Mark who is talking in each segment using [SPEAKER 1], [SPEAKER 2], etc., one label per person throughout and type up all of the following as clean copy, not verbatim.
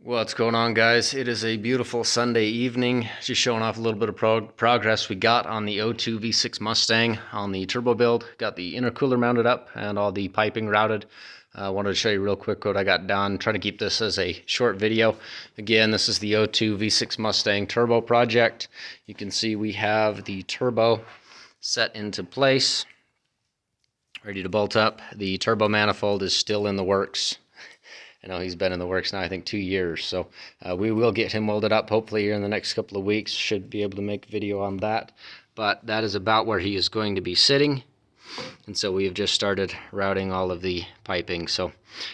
[SPEAKER 1] What's going on, guys? It is a beautiful Sunday evening. Just showing off a little bit of progress we got on the 02 V6 Mustang on the turbo build. Got the intercooler mounted up and all the piping routed. Wanted to show you real quick what I got done. Trying to keep this as a short video. Again, this is the 02 V6 Mustang turbo project. You can see we have the turbo set into place, ready to bolt up. The turbo manifold is still in the works. I know he's been in the works now, I think 2 years, so we will get him welded up hopefully here in the next couple of weeks. Should be able to make a video on that, but that is about where he is going to be sitting. And so we have just started routing all of the piping. So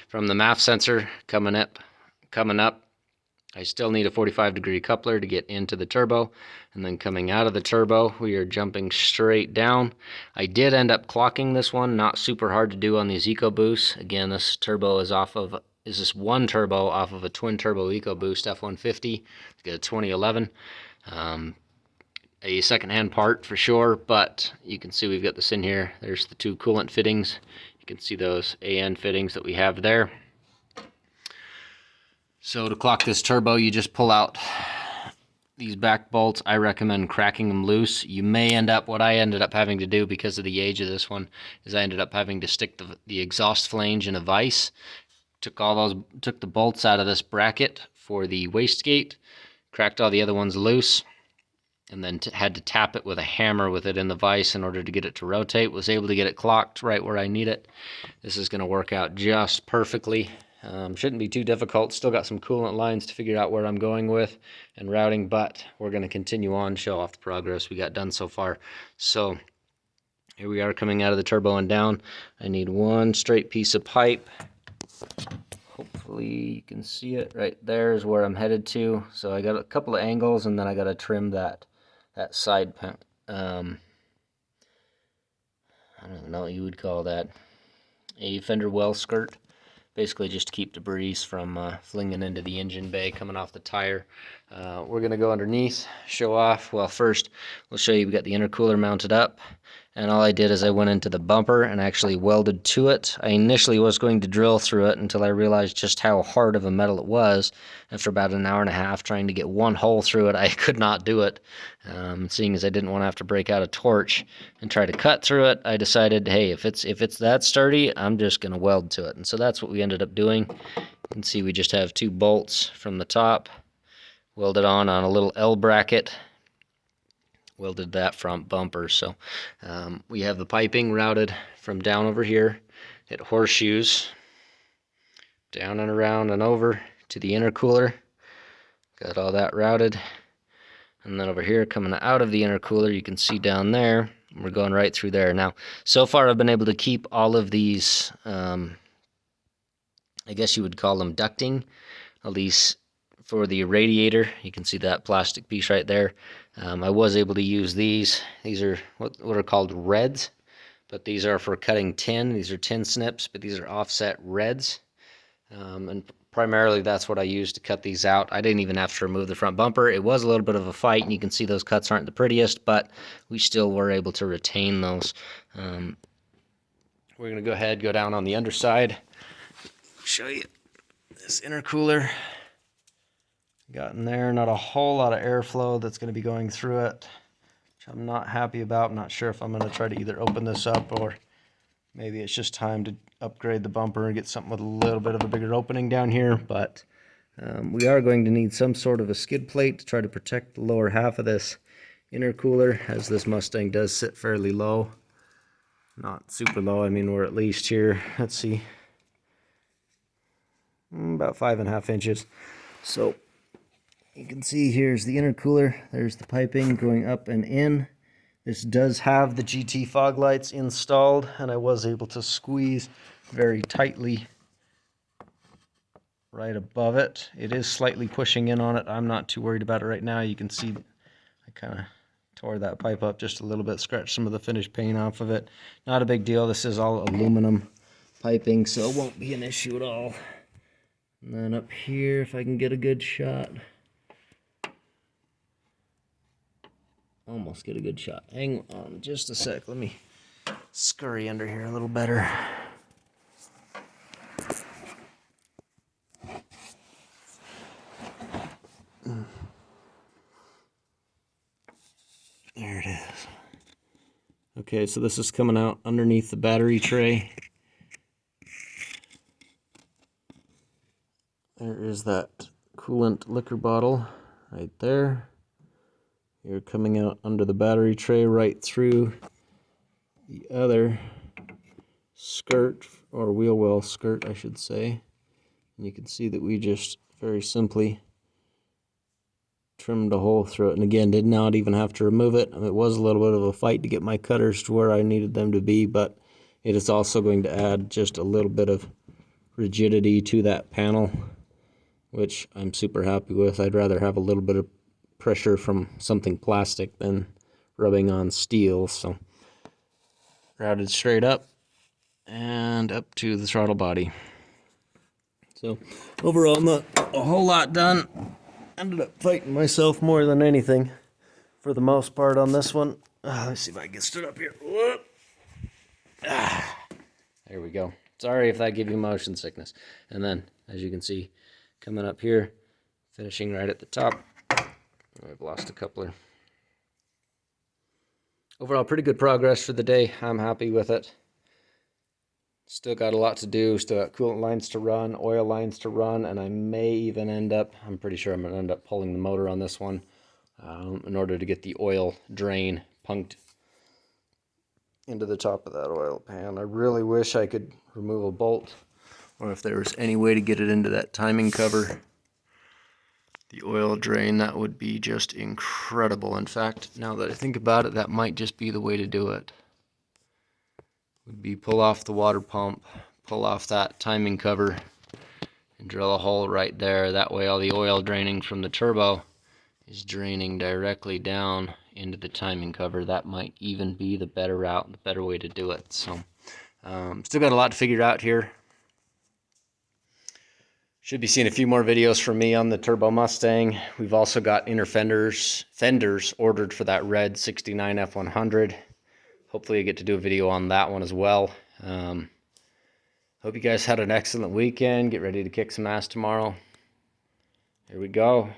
[SPEAKER 1] from the MAF sensor coming up, I still need a 45-degree coupler to get into the turbo, and then coming out of the turbo, we are jumping straight down. I did end up clocking this one, not super hard to do on these EcoBoosts. Again, this turbo is this one turbo off of a twin turbo EcoBoost F-150. It's got a 2011. A second-hand part for sure, but you can see we've got this in here. There's the two coolant fittings. You can see those AN fittings that we have there. So to clock this turbo, you just pull out these back bolts. I recommend cracking them loose. You may end up, what I ended up having to do because of the age of this one, is I ended up having to stick the exhaust flange in a vise. Took the bolts out of this bracket for the wastegate, cracked all the other ones loose, and then had to tap it with a hammer with it in the vise in order to get it to rotate. Was able to get it clocked right where I need it. This is going to work out just perfectly. Shouldn't be too difficult. Still got some coolant lines to figure out where I'm going with and routing, but we're going to continue on, show off the progress we got done so far. So here we are coming out of the turbo and down. I need one straight piece of pipe. Hopefully you can see it. Right there is where I'm headed to. So I got a couple of angles, and then I got to trim that side I don't know what you would call that, a fender well skirt, basically just to keep debris from flinging into the engine bay coming off the tire. We're gonna go underneath, show off. Well, first we'll show you we got the intercooler mounted up, and all I did is I went into the bumper and actually welded to it. I initially was going to drill through it until I realized just how hard of a metal it was. After about an hour and a half trying to get one hole through it, I could not do it. Seeing as I didn't want to have to break out a torch and try to cut through it, I decided, hey, if it's that sturdy, I'm just going to weld to it. And so that's what we ended up doing. You can see we just have two bolts from the top, welded on a little L bracket. Welded that front bumper. So we have the piping routed from down over here. It horseshoes down and around and over to the intercooler. Got all that routed. And then over here coming out of the intercooler, you can see down there, we're going right through there. Now, so far I've been able to keep all of these, I guess you would call them ducting, at least for the radiator. You can see that plastic piece right there. I was able to use these. These are what are called reds, but these are for cutting tin. These are tin snips, but these are offset reds. And primarily that's what I used to cut these out. I didn't even have to remove the front bumper. It was a little bit of a fight, and you can see those cuts aren't the prettiest, but we still were able to retain those. We're going to go ahead, go down on the underside, show you this intercooler. Got in there, not a whole lot of airflow that's going to be going through it, which I'm not happy about. I'm not sure if I'm going to try to either open this up, or maybe it's just time to upgrade the bumper and get something with a little bit of a bigger opening down here. But we are going to need some sort of a skid plate to try to protect the lower half of this intercooler, as this Mustang does sit fairly low. Not super low, I mean we're at least here, let's see, about 5.5 inches. So you can see here's the intercooler, there's the piping going up and in. This does have the GT fog lights installed, and I was able to squeeze very tightly right above it. It is slightly pushing in on it. I'm not too worried about it right now. You can see I kind of tore that pipe up just a little bit, scratched some of the finished paint off of it. Not a big deal. This is all aluminum piping, so it won't be an issue at all. And then up here, if I can get a good shot. Almost get a good shot. Hang on just a sec. Let me scurry under here a little better. Okay, so this is coming out underneath the battery tray. There is that coolant liquor bottle right there. You're coming out under the battery tray right through the other skirt, or wheel well skirt, I should say. And you can see that we just very simply trimmed a hole through it. And again, did not even have to remove it. It was a little bit of a fight to get my cutters to where I needed them to be, but it is also going to add just a little bit of rigidity to that panel, which I'm super happy with. I'd rather have a little bit of pressure from something plastic than rubbing on steel. So routed straight up and up to the throttle body. So overall, not a whole lot done. Ended up fighting myself more than anything for the most part on this one. Let's see if I can get stood up here. Whoop. There we go. Sorry if that gave you motion sickness. And then, as you can see, coming up here, finishing right at the top. I've lost a coupler. Overall, pretty good progress for the day. I'm happy with it. Still got a lot to do. Still got coolant lines to run, oil lines to run, and I may even end up, I'm pretty sure I'm going to end up pulling the motor on this one in order to get the oil drain punked into the top of that oil pan. I really wish I could remove a bolt, or if there was any way to get it into that timing cover, the oil drain, that would be just incredible. In fact, now that I think about it, that might just be the way to do it. Would be pull off the water pump, pull off that timing cover, and drill a hole right there. That way all the oil draining from the turbo is draining directly down into the timing cover. That might even be the better route, the better way to do it. So still got a lot to figure out here. Should be seeing a few more videos from me on the Turbo Mustang. We've also got inner fenders ordered for that red 69 F100. Hopefully I get to do a video on that one as well. Hope you guys had an excellent weekend. Get ready to kick some ass tomorrow. Here we go.